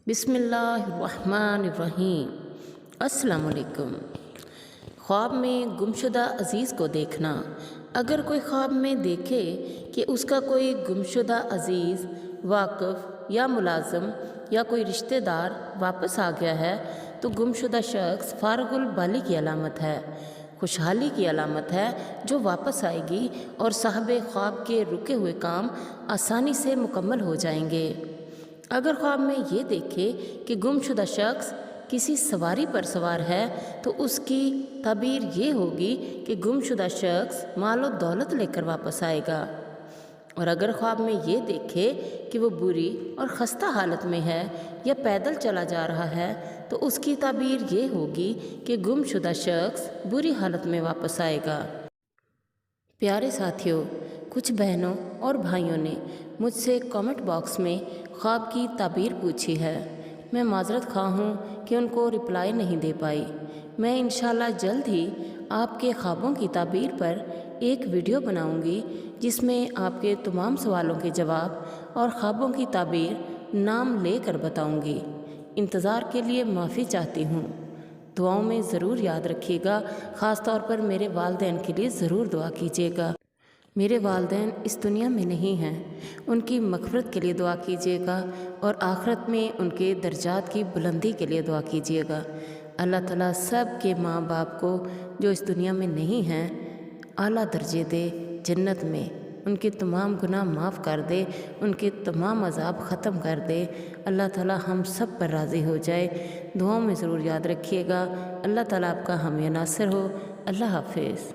بسم اللہ الرحمن الرحیم۔ السلام علیکم۔ خواب میں گمشدہ عزیز کو دیکھنا۔ اگر کوئی خواب میں دیکھے کہ اس کا کوئی گمشدہ عزیز، واقف یا ملازم یا کوئی رشتہ دار واپس آ گیا ہے تو گمشدہ شخص فارغ البالی کی علامت ہے، خوشحالی کی علامت ہے جو واپس آئے گی اور صاحب خواب کے رکے ہوئے کام آسانی سے مکمل ہو جائیں گے۔ اگر خواب میں یہ دیکھے کہ گمشدہ شخص کسی سواری پر سوار ہے تو اس کی تعبیر یہ ہوگی کہ گمشدہ شخص مال و دولت لے کر واپس آئے گا۔ اور اگر خواب میں یہ دیکھے کہ وہ بری اور خستہ حالت میں ہے یا پیدل چلا جا رہا ہے تو اس کی تعبیر یہ ہوگی کہ گمشدہ شخص بری حالت میں واپس آئے گا۔ پیارے ساتھیوں، کچھ بہنوں اور بھائیوں نے مجھ سے کامنٹ باکس میں خواب کی تعبیر پوچھی ہے۔ میں معذرت خواہ ہوں کہ ان کو رپلائی نہیں دے پائی۔ میں انشاءاللہ جلد ہی آپ کے خوابوں کی تعبیر پر ایک ویڈیو بناؤں گی جس میں آپ کے تمام سوالوں کے جواب اور خوابوں کی تعبیر نام لے کر بتاؤں گی۔ انتظار کے لیے معافی چاہتی ہوں۔ دعاؤں میں ضرور یاد رکھیے گا، خاص طور پر میرے والدین کے لیے ضرور دعا کیجیے گا۔ میرے والدین اس دنیا میں نہیں ہیں، ان کی مغفرت کے لیے دعا کیجیے گا اور آخرت میں ان کے درجات کی بلندی کے لیے دعا کیجیے گا۔ اللہ تعالیٰ سب کے ماں باپ کو جو اس دنیا میں نہیں ہیں اعلیٰ درجے دے، جنت میں ان کے تمام گناہ معاف کر دے، ان کے تمام عذاب ختم کر دے۔ اللہ تعالیٰ ہم سب پر راضی ہو جائے۔ دعاؤں میں ضرور یاد رکھیے گا۔ اللہ تعالیٰ آپ کا حامی ناصر ہو۔ اللہ حافظ۔